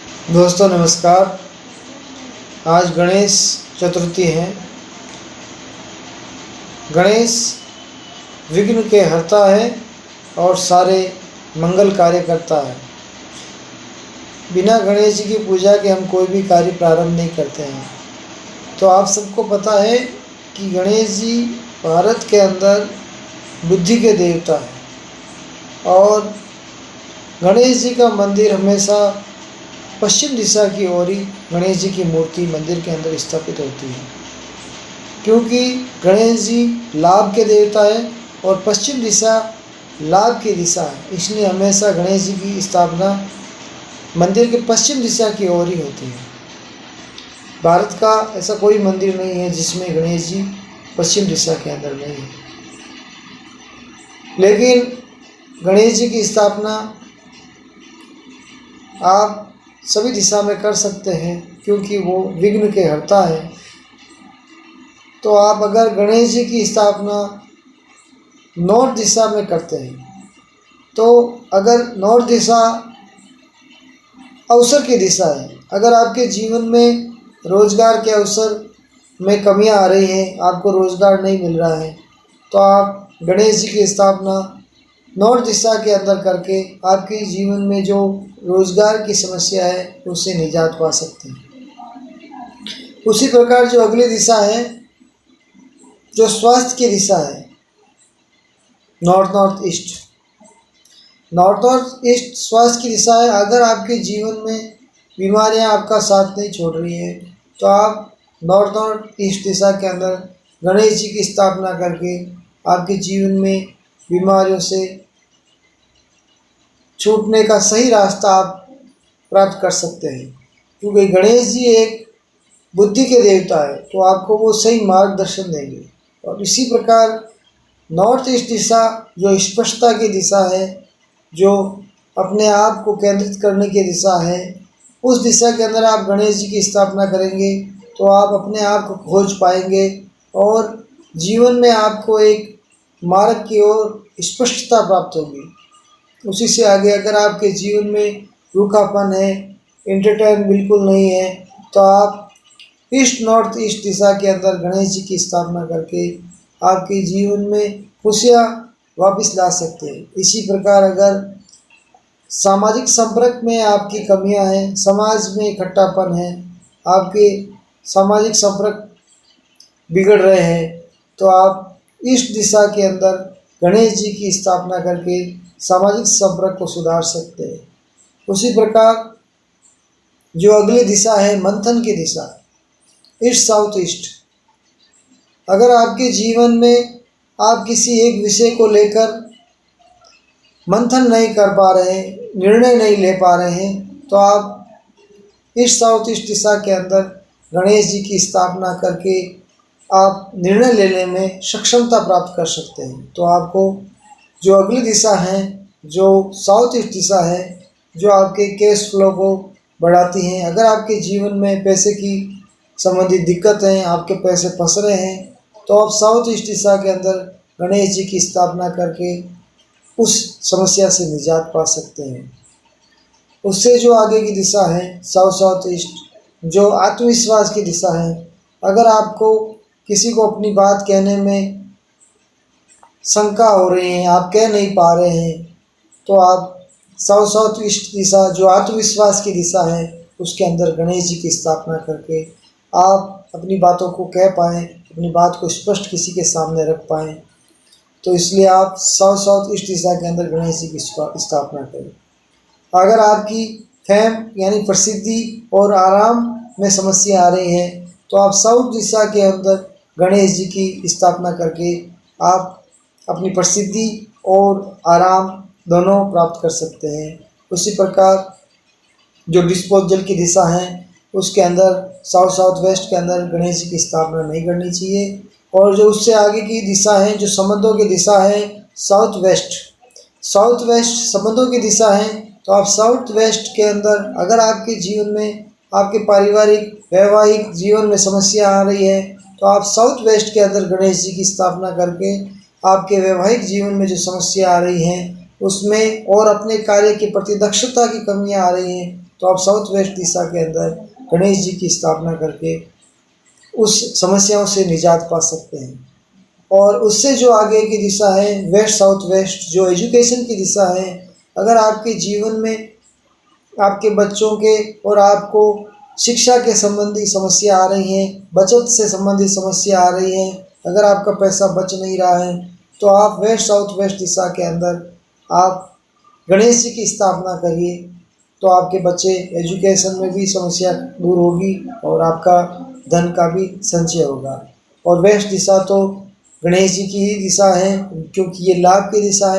दोस्तों नमस्कार। आज गणेश चतुर्थी है। गणेश विघ्न के हरता है और सारे मंगल कार्य करता है। बिना गणेश जी की पूजा के हम कोई भी कार्य प्रारंभ नहीं करते हैं। तो आप सबको पता है कि गणेश जी भारत के अंदर बुद्धि के देवता हैं और गणेश जी का मंदिर हमेशा पश्चिम दिशा की ओर ही गणेश जी की मूर्ति मंदिर के अंदर स्थापित होती है, क्योंकि गणेश जी लाभ के देवता है और पश्चिम दिशा लाभ की दिशा है। इसलिए हमेशा गणेश जी की स्थापना मंदिर के पश्चिम दिशा की ओर ही होती है। भारत का ऐसा कोई मंदिर नहीं है जिसमें गणेश जी पश्चिम दिशा के अंदर नहीं है। लेकिन गणेश जी की स्थापना आप सभी दिशा में कर सकते हैं, क्योंकि वो विघ्न के हरता है। तो आप अगर गणेश जी की स्थापना नॉर्थ दिशा में करते हैं, तो अगर नॉर्थ दिशा अवसर की दिशा है, अगर आपके जीवन में रोजगार के अवसर में कमियां आ रही हैं, आपको रोजगार नहीं मिल रहा है, तो आप गणेश जी की स्थापना नॉर्थ दिशा के अंदर करके आपके जीवन में जो रोजगार की समस्या है उससे निजात पा सकते हैं। उसी प्रकार जो अगली दिशा है, जो स्वास्थ्य की दिशा है, नॉर्थ नॉर्थ ईस्ट स्वास्थ्य की दिशा है। अगर आपके जीवन में बीमारियां आपका साथ नहीं छोड़ रही है, तो आप नॉर्थ ईस्ट दिशा के अंदर गणेश जी की स्थापना करके आपके जीवन में बीमारियों से छूटने का सही रास्ता आप प्राप्त कर सकते हैं, क्योंकि गणेश जी एक बुद्धि के देवता है, तो आपको वो सही मार्गदर्शन देंगे। और इसी प्रकार नॉर्थ ईस्ट दिशा जो स्पष्टता की दिशा है, जो अपने आप को केंद्रित करने की दिशा है, उस दिशा के अंदर आप गणेश जी की स्थापना करेंगे तो आप अपने आप को खोज पाएंगे और जीवन में आपको एक मार्ग की ओर स्पष्टता प्राप्त होगी। उसी से आगे अगर आपके जीवन में रूखापन है, एंटरटेन बिल्कुल नहीं है, तो आप नॉर्थ ईस्ट दिशा के अंदर गणेश जी की स्थापना करके आपके जीवन में खुशियाँ वापस ला सकते हैं। इसी प्रकार अगर सामाजिक संपर्क में आपकी कमियां हैं, समाज में इकट्ठापन है, आपके सामाजिक संपर्क बिगड़ रहे हैं, तो आप ईस्ट दिशा के अंदर गणेश जी की स्थापना करके सामाजिक संपर्क को सुधार सकते हैं। उसी प्रकार जो अगली दिशा है मंथन की दिशा, ईस्ट साउथ ईस्ट, अगर आपके जीवन में आप किसी एक विषय को लेकर मंथन नहीं कर पा रहे हैं, निर्णय नहीं ले पा रहे हैं, तो आप ईस्ट साउथ ईस्ट दिशा के अंदर गणेश जी की स्थापना करके आप निर्णय लेने में सक्षमता प्राप्त कर सकते हैं। तो आपको जो अगली दिशा है, जो साउथ ईस्ट दिशा है, जो आपके कैश फ्लो को बढ़ाती हैं, अगर आपके जीवन में पैसे की संबंधित दिक्कत हैं, आपके पैसे फंस रहे हैं, तो आप साउथ ईस्ट दिशा के अंदर गणेश जी की स्थापना करके उस समस्या से निजात पा सकते हैं। उससे जो आगे की दिशा है साउथ ईस्ट, जो आत्मविश्वास की दिशा है, अगर आपको किसी को अपनी बात कहने में शंका हो रही है, आप कह नहीं पा रहे हैं, तो आप साउथ ईस्ट दिशा जो आत्मविश्वास की दिशा है उसके अंदर गणेश जी की स्थापना करके आप अपनी बातों को कह पाएँ, अपनी बात को स्पष्ट किसी के सामने रख पाएँ। तो इसलिए आप साउथ ईस्ट दिशा के अंदर गणेश जी की स्थापना करें। अगर आपकी फेम यानी प्रसिद्धि और आराम में समस्या आ रही है, तो आप साउथ दिशा के अंदर गणेश जी की स्थापना करके आप अपनी प्रसिद्धि और आराम दोनों प्राप्त कर सकते हैं। उसी प्रकार जो डिस्पोजल की दिशा है उसके अंदर साउथ वेस्ट के अंदर गणेश जी की स्थापना नहीं करनी चाहिए। और जो उससे आगे की दिशा है, जो संबंधों की दिशा है, साउथ वेस्ट संबंधों की दिशा है, तो आप साउथ वेस्ट के अंदर अगर आपके जीवन में आपके पारिवारिक वैवाहिक जीवन में समस्या आ रही है, तो आप साउथ वेस्ट के अंदर गणेश जी की स्थापना करके आपके वैवाहिक जीवन में जो समस्या आ रही हैं उसमें और अपने कार्य के प्रति दक्षता की कमियां आ रही हैं तो आप साउथ वेस्ट दिशा के अंदर गणेश जी की स्थापना करके उस समस्याओं से निजात पा सकते हैं। और उससे जो आगे की दिशा है वेस्ट साउथ वेस्ट, जो एजुकेशन की दिशा है, अगर आपके जीवन में आपके बच्चों के और आपको शिक्षा के संबंधी समस्या आ रही हैं, बचत से संबंधित समस्या आ रही है, अगर आपका पैसा बच नहीं रहा है, तो आप वेस्ट साउथ वेस्ट दिशा के अंदर आप गणेश जी की स्थापना करिए, तो आपके बच्चे एजुकेशन में भी समस्या दूर होगी और आपका धन का भी संचय होगा। और वेस्ट दिशा तो गणेश जी की ही दिशा है, क्योंकि ये लाभ की दिशा है।